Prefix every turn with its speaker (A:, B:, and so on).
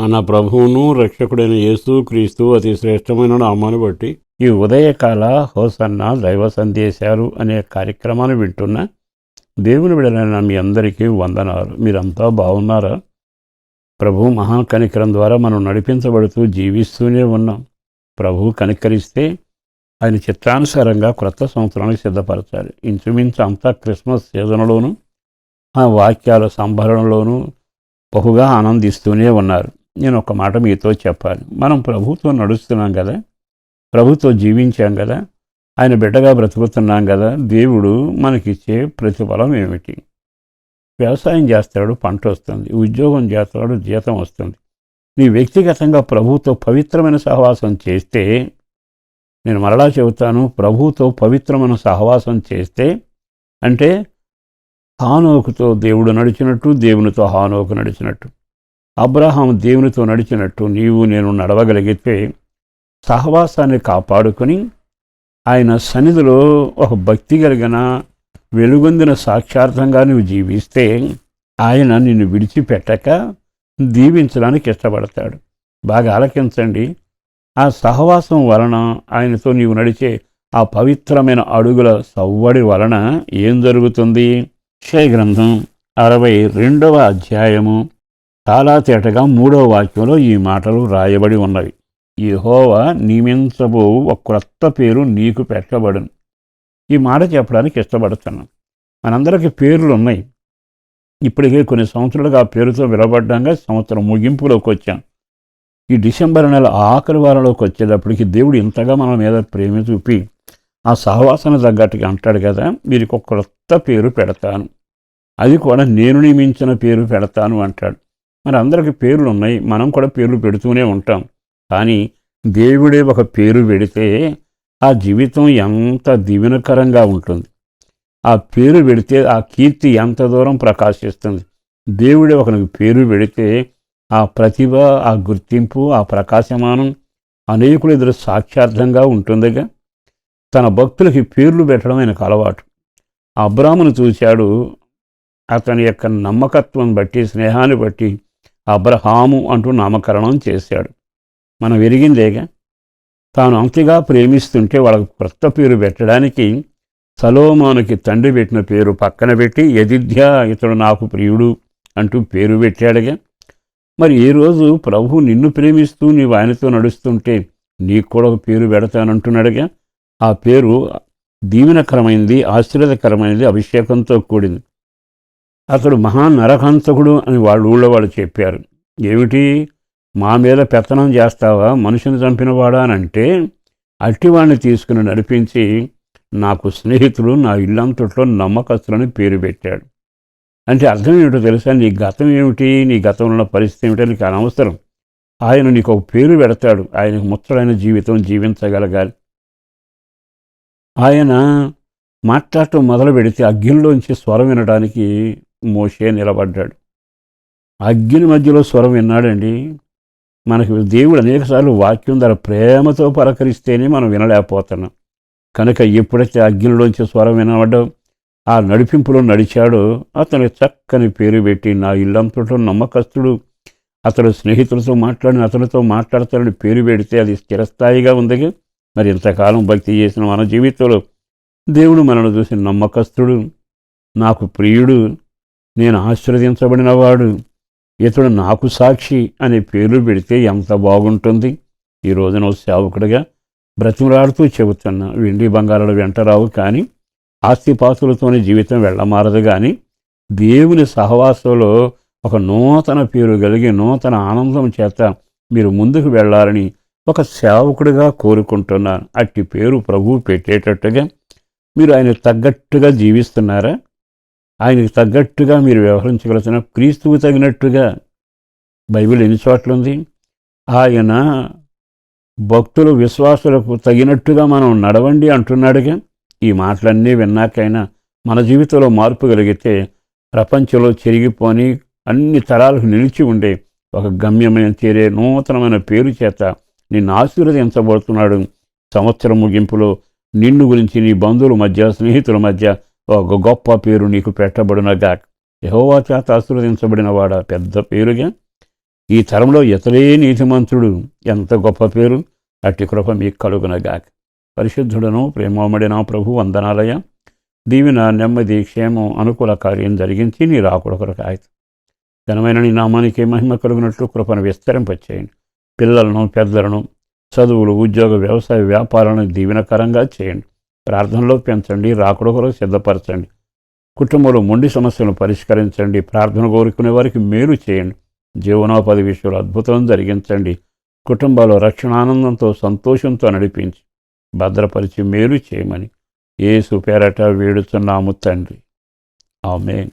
A: మన ప్రభువును రక్షకుడైన యేసు క్రీస్తు అతి శ్రేష్టమైన నామాన్ని బట్టి ఈ ఉదయకాల హోసన్న దైవ సందేశాలు అనే కార్యక్రమాన్ని వింటున్న దేవుని బిడ్డలైన మీ అందరికీ వందనాలు. మీరంతా బాగున్నారా? ప్రభు మహాకనికరం ద్వారా మనం నడిపించబడుతూ జీవిస్తూనే ఉన్నాం. ప్రభు కనికరిస్తే ఆయన చిత్తానుసారంగా క్రొత్త సంవత్సరానికి సిద్ధపరచాలి. ఇంచుమించు అంతా క్రిస్మస్ సీజన్లోనూ ఆ వాక్యాల సంభరణలోనూ బహుగా ఆనందిస్తూనే ఉన్నారు. నేను ఒక మాట మీతో చెప్పాలి. మనం ప్రభుతో నడుస్తున్నాం కదా, ప్రభుతో జీవించాం కదా, ఆయన బిడ్డగా బ్రతుకుతున్నాం కదా. దేవుడు మనకిచ్చే ప్రతిఫలం ఏమిటి? వ్యవసాయం చేస్తాడు, పంట వస్తుంది. ఉద్యోగం చేస్తాడు, జీతం వస్తుంది. నీ వ్యక్తిగతంగా ప్రభుతో పవిత్రమైన సహవాసం చేస్తే, నేను మరలా చెబుతాను, ప్రభుతో పవిత్రమైన సహవాసం చేస్తే అంటే హానోకుతో దేవుడు నడిచినట్టు, దేవునితో హానోకు నడిచినట్టు, అబ్రహాం దేవునితో నడిచినట్టు నీవు నేను నడవగలిగితే సహవాసాన్ని కాపాడుకొని ఆయన సన్నిధిలో ఒక భక్తి కలిగిన వెలుగొందిన సాక్షార్థంగా నువ్వు జీవిస్తే ఆయన నిన్ను విడిచిపెట్టక దీవించడానికి ఇష్టపడతాడు. బాగా ఆలకించండి. ఆ సహవాసం వలన ఆయనతో నీవు నడిచే ఆ పవిత్రమైన అడుగుల సవ్వడి వలన ఏం జరుగుతుంది? యెషయా గ్రంథం 62వ అధ్యాయము చాలా తేటగా 3వ వాక్యంలో ఈ మాటలు రాయబడి ఉన్నవి. యెహోవా నియమించబో ఒక క్రొత్త పేరు నీకు పెట్టబడును. ఈ మాట చెప్పడానికి ఇష్టపడుతున్నాను. మనందరికీ పేర్లు ఉన్నాయి. ఇప్పటికే కొన్ని సంవత్సరాలుగా ఆ పేరుతో విలబడ్డంగా సంవత్సరం ముగింపులోకి వచ్చాం. ఈ డిసెంబర్ నెల ఆఖరి వారంలోకి వచ్చేటప్పటికి దేవుడు ఇంతగా మన మీద ప్రేమ చూపి ఆ సహవాసన తగ్గట్టుగా అంటాడు కదా, వీరికి ఒక క్రొత్త పేరు పెడతాను, అది కూడా నేను నియమించిన పేరు పెడతాను అంటాడు. మరి అందరికీ పేర్లు ఉన్నాయి, మనం కూడా పేర్లు పెడుతూనే ఉంటాం. కానీ దేవుడే ఒక పేరు పెడితే ఆ జీవితం ఎంత దీవెనకరంగా ఉంటుంది. ఆ పేరు పెడితే ఆ కీర్తి ఎంత దూరం ప్రకాశిస్తుంది. దేవుడే ఒకరికి పేరు పెడితే ఆ ప్రతిభ, ఆ గుర్తింపు, ఆ ప్రకాశమానం అనేకులు ఎదురు సాక్షార్థంగా ఉంటుందిగా. తన భక్తులకి పేర్లు పెట్టడం ఆయనకు అలవాటు. అబ్రామును చూశాడు. అతని యొక్క నమ్మకత్వం బట్టి, స్నేహాన్ని బట్టి అబ్రహాము అంటూ నామకరణం చేశాడు. మనం ఎరిగిందేగా. తాను అంతగా ప్రేమిస్తుంటే వాళ్ళకు క్రొత్త పేరు పెట్టడానికి సొలొమోనుకి తండ్రి పెట్టిన పేరు పక్కన పెట్టి యెదిద్యా ఇతడు నాకు ప్రియుడు అంటూ పేరు పెట్టాడుగా. మరి ఏ రోజు ప్రభు నిన్ను ప్రేమిస్తూ నీవు ఆయనతో నడుస్తుంటే నీకు కూడా ఒక పేరు పెడతానంటున్నాడుగా. ఆ పేరు దీవెనకరమైంది, ఆశీర్వాదకరమైనది, అభిషేకంతో కూడింది. అతడు మహానరహంతకుడు అని వాళ్ళ ఊళ్ళో వాళ్ళు చెప్పారు. ఏమిటి, మా మీద పెత్తనం చేస్తావా, మనుషుని చంపినవాడా అని అంటే అట్టివాడిని తీసుకుని నడిపించి నాకు స్నేహితుడు, నా ఇల్లంతట్లో నమ్మకస్తులని పేరు పెట్టాడు. అంటే అర్థం ఏమిటో తెలుసా? నీ గతం ఏమిటి, నీ గతంలో ఉన్న పరిస్థితి ఏమిటో నీకు అనవసరం. ఆయన నీకు ఒక పేరు పెడతాడు. ఆయనకు ముచ్చటైన జీవితం జీవించగలగాలి. ఆయన మాట్లాడటం మొదలు పెడితే అగ్నిలోంచి స్వరం వినడానికి మోషే నిలబడ్డాడు. అగ్ని మధ్యలో స్వరం విన్నాడండి. మనకు దేవుడు అనేకసార్లు వాక్యం ద్వారా ప్రేమతో పలకరిస్తేనే మనం వినలేకపోతున్నాం. కనుక ఎప్పుడైతే అగ్నిలోంచి స్వరం వినబడ్డావు, ఆ నడిపింపులో నడిచాడో అతని చక్కని పేరు పెట్టి నా ఇల్లంతటో నమ్మకస్తుడు, అతడు స్నేహితులతో మాట్లాడిన అతనితో మాట్లాడతాడని పేరు పెడితే అది స్థిరస్థాయిగా ఉందిగా. మరి ఇంతకాలం భక్తి చేసిన మన జీవితంలో దేవుడు మనల్ని చూసి నమ్మకస్తుడు, నాకు ప్రియుడు, నేను ఆశీర్వదించబడినవాడు, ఇతడు నాకు సాక్షి అనే పేర్లు పెడితే ఎంత బాగుంటుంది. ఈ రోజున సేవకుడిగా బ్రతిమలాడుతూ చెబుతున్నా, వెండి బంగారాలు వెంట రావు, కానీ ఆస్తిపాస్తులతోనే జీవితం వెళ్ళమారదు. కానీ దేవుని సహవాసంలో ఒక నూతన పేరు కలిగి నూతన ఆనందం చేత మీరు ముందుకు వెళ్ళాలని ఒక సేవకుడిగా కోరుకుంటున్నాను. అట్టి పేరు ప్రభువు పెట్టేటట్టుగా మీరు ఆయనకు తగ్గట్టుగా జీవిస్తున్నారా? ఆయనకు తగ్గట్టుగా మీరు వ్యవహరించగలుగుతున్న క్రీస్తువు తగినట్టుగా? బైబిల్ ఎన్ని చోట్లుంది? ఆయన భక్తులు విశ్వాసులకు తగినట్టుగా మనం నడవండి అంటున్నాడుగా. ఈ మాటలన్నీ విన్నాకైనా మన జీవితంలో మార్పు కలిగితే ప్రపంచంలో చెరిగిపోని అన్ని తరాలకు నిలిచి ఉండే ఒక గమ్యమైన చేరే నూతనమైన పేరు చేత నిన్ను ఆశీర్వదించబోతున్నాడు. సంవత్సరం ముగింపులో నిన్ను గురించి నీ బంధువుల మధ్య, స్నేహితుల మధ్య ఒక గొప్ప పేరు నీకు పెట్టబడినగా. యెహోవా చేత ఆశీర్వదించబడిన వాడ పెద్ద పేరుగా. ఈ తరంలో ఇతడే నీతిమంతుడు, ఎంత గొప్ప పేరు. అట్టి కృప మీకు కలుగునగాక. పరిశుద్ధుడను ప్రేమోమడిన ప్రభు వందనాలయ. దీవెన, నెమ్మది, క్షేమం, అనుకూల కార్యం జరిగించి నీ రాకుడ కొరకు ఆయన ఘనమైన నీ నామానికి మహిమ కలుగునట్లు కృపను విస్తరింపచేయండి. పిల్లలను, పెద్దలను, చదువులు, ఉద్యోగ, వ్యవసాయ, వ్యాపారాలను దీవెనకరంగా చేయండి. ప్రార్థనలో పెంచండి, రాకుడ కొరకు సిద్ధపరచండి. కుటుంబంలో మొండి సమస్యలను పరిష్కరించండి. ప్రార్థన కోరుకునే వారికి మేలు చేయండి. జీవనోపాధి విషయంలో అద్భుతం జరిగించండి. కుటుంబాల్లో రక్షణానందంతో, సంతోషంతో నడిపించి భద్రపరిచి మేలు చేయమని యేసు పేరట వేడుచున్నాము తండ్రి. ఆమేన్.